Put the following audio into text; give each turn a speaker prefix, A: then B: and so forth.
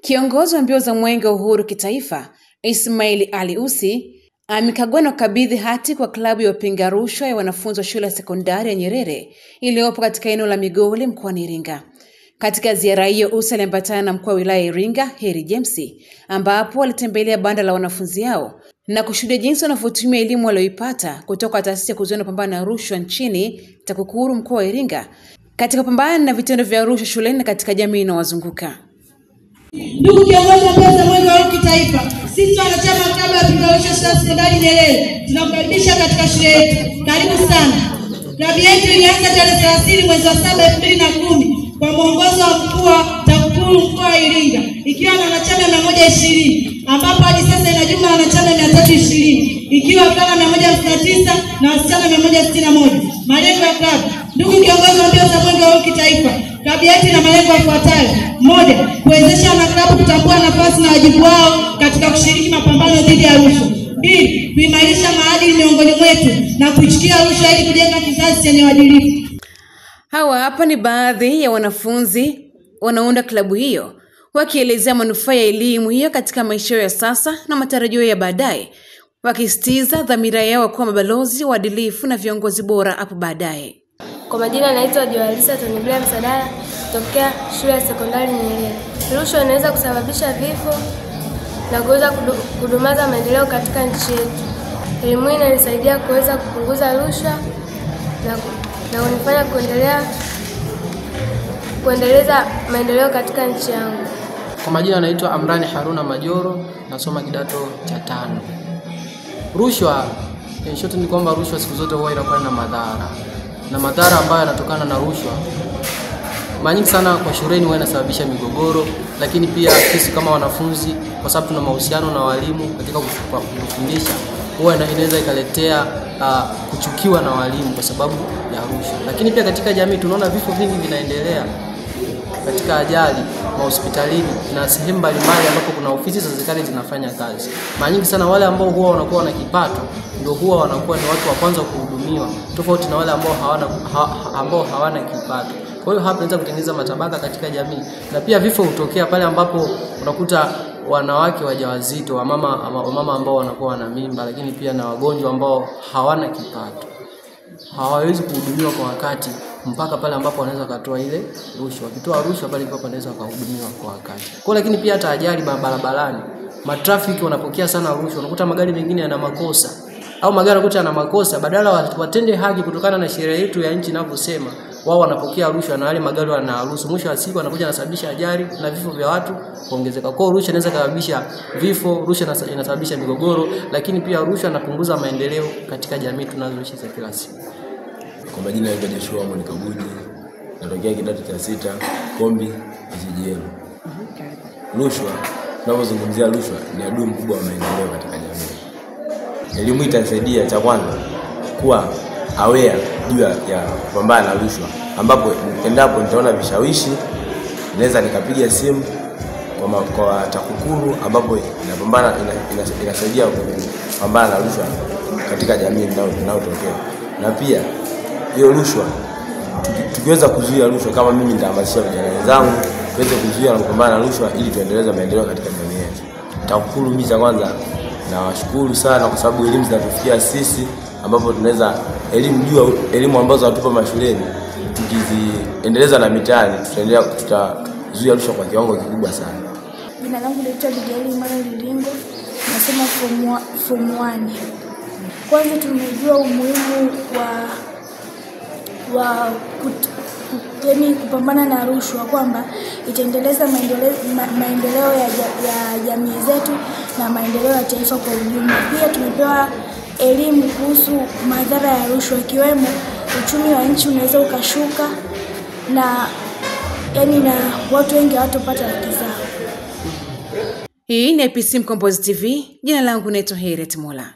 A: Kiongozi wa mbio za mwenge wa uhuru kitaifa, Ismail Ali Usi, amekagua na kukabidhi hati kwa klabu ya wapinga rushwa ya wanafunzi wa shule ya sekondari ya Nyerere iliyopo katika eneo la Migoli mkoani Iringa. Katika ziara hiyo, Usi aliambatana na mkuu wa wilaya Iringa, Heri James, ambapo alitembelea banda la wanafunzi hao na kushuhudia jinsi wanavyotumia elimu walioipata kutoka taasisi ya kuzuia na kupambana na rushwa nchini TAKUKURU mkoa wa Iringa katika kupambana na vitendo vya rushwa shuleni na katika jamii inayowazunguka.
B: Ndugu kiongozi wa mbio za mwenge wa uhuru kitaifa, sisi wanachama wa klabu ya wapinga rushwa shule ya sekondari Nyerere tunakukaribisha katika shule yetu. Karibu sana. Klabu yetu ilianza tarehe 30 mwezi wa 7 2010 kwa mwongozo wa mkuu wa TAKUKURU mkoa wa Iringa, ikiwa na wanachama 120, ambapo hadi sasa ina jumla ya wanachama 320, ikiwa wavulana 159 na wasichana 161. Malengo ya klabu. Ndugu kiongozi wa mbio za mwenge wa uhuru kitaifa, klabu yetu ina malengo yafuatayo: 1. Kuwezesha wanaklabu kutambua nafasi na wajibu wao katika kushiriki mapambano dhidi ya rushwa. 2. Kuimarisha maadili miongoni mwetu na kuichukia rushwa ili kujenga kizazi chenye uadilifu.
A: Hawa hapa ni baadhi ya wanafunzi wanaounda klabu hiyo, wakielezea manufaa ya elimu hiyo katika maisha ya sasa na matarajio ya baadaye, wakisitiza dhamira yao kuwa mabalozi waadilifu na viongozi bora hapo baadaye.
C: Kwa majina naitwa Joalisa Toniblia Msadala kutokea shule ya sekondari Nyerere. Rushwa inaweza kusababisha vifo na kuweza kudumaza maendeleo katika nchi yetu. Elimu hii inanisaidia kuweza kupunguza rushwa na kunifanya kuendeleza maendeleo katika nchi yangu.
D: Kwa majina naitwa Amrani Haruna Majoro, nasoma kidato cha 5. Rushwa, short ni kwamba rushwa siku zote huwa inakuwa na madhara. Na madhara ambayo yanatokana na rushwa mara nyingi sana kwa shuleni huwa inasababisha migogoro, lakini pia sisi kama wanafunzi, kwa sababu tuna mahusiano na walimu katika kufundisha, huwa inaweza ikaletea kuchukiwa na walimu kwa sababu ya rushwa. Lakini pia katika jamii tunaona vifo vingi vinaendelea katika ajali hospitalini na sehemu mbalimbali ambapo kuna ofisi za serikali zinafanya kazi. Mara nyingi sana wale ambao huwa wanakuwa na kipato ndio huwa wanakuwa ni watu wa kwanza kuhudumiwa, tofauti na wale ambao hawana kipato. Kwa hiyo hapa inaweza kutengeneza matabaka katika jamii, na pia vifo hutokea pale ambapo unakuta wanawake wajawazito, wamama ambao wanakuwa na mimba, lakini pia na wagonjwa ambao hawana kipato, hawawezi kuhudumiwa kwa wakati mpaka pale ambapo wanaweza katoa ile rushwa. Wakitoa rushwa pale ndipo wanaweza kuhudumiwa kwa wakati. Kwa lakini pia hata ajali barabarani, matrafiki wanapokea sana rushwa. Unakuta magari mengine yana makosa au magari yanakuta yana makosa, badala watende haki kutokana na sheria yetu ya nchi inavyosema, wao wanapokea rushwa na wale magari wanaruhusu. Mwisho wa siku wanakuja nasababisha ajali na vifo vya watu kuongezeka. Kwa rushwa inaweza kusababisha vifo, rushwa inasababisha migogoro, lakini pia rushwa inapunguza maendeleo katika jamii tunazoishi za kila siku.
E: Kwa majina naitwa Joshua Mwanikabuji, natokea kidato cha 6, Kombi Kijijini. Rushwa, tunapozungumzia rushwa, ni adui mkubwa wa maendeleo katika jamii. Elimu itasaidia cha kwanza kuwa aware juu ya kupambana na rushwa, ambapo endapo nitaona vishawishi naweza nikapiga simu kwa TAKUKURU, ambapo inasaidia kupambana na rushwa katika jamii inayotokea. Na pia hiyo rushwa, tukiweza kuzuia rushwa, kama mimi nitahamasisha vijana wenzangu tuweze kuzuia na kupambana na rushwa ili tuendeleze maendeleo katika jamii yetu. TAKUKURU mimi cha kwanza nawashukuru sana kwa sababu elimu zinatufikia sisi, ambapo tunaweza elimu ambazo hatupa mashuleni tukiziendeleza na mitaani, tutazuia rushwa kwa kiwango kikubwa sana.
F: Jina langu naitwa Bigeli Mara Lilingo, nasoma form 1. Kwanza tumejua umuhimu wa kupambana na rushwa, kwamba itaendeleza maendeleo ya jamii zetu na maendeleo ya taifa kwa ujumla. Pia tumepewa elimu kuhusu madhara ya rushwa, ikiwemo uchumi wa nchi unaweza ukashuka na watu wengi hawatapata haki zao.
A: Hii ni APC Mkombozi TV. Jina langu naitwa Heret Mola.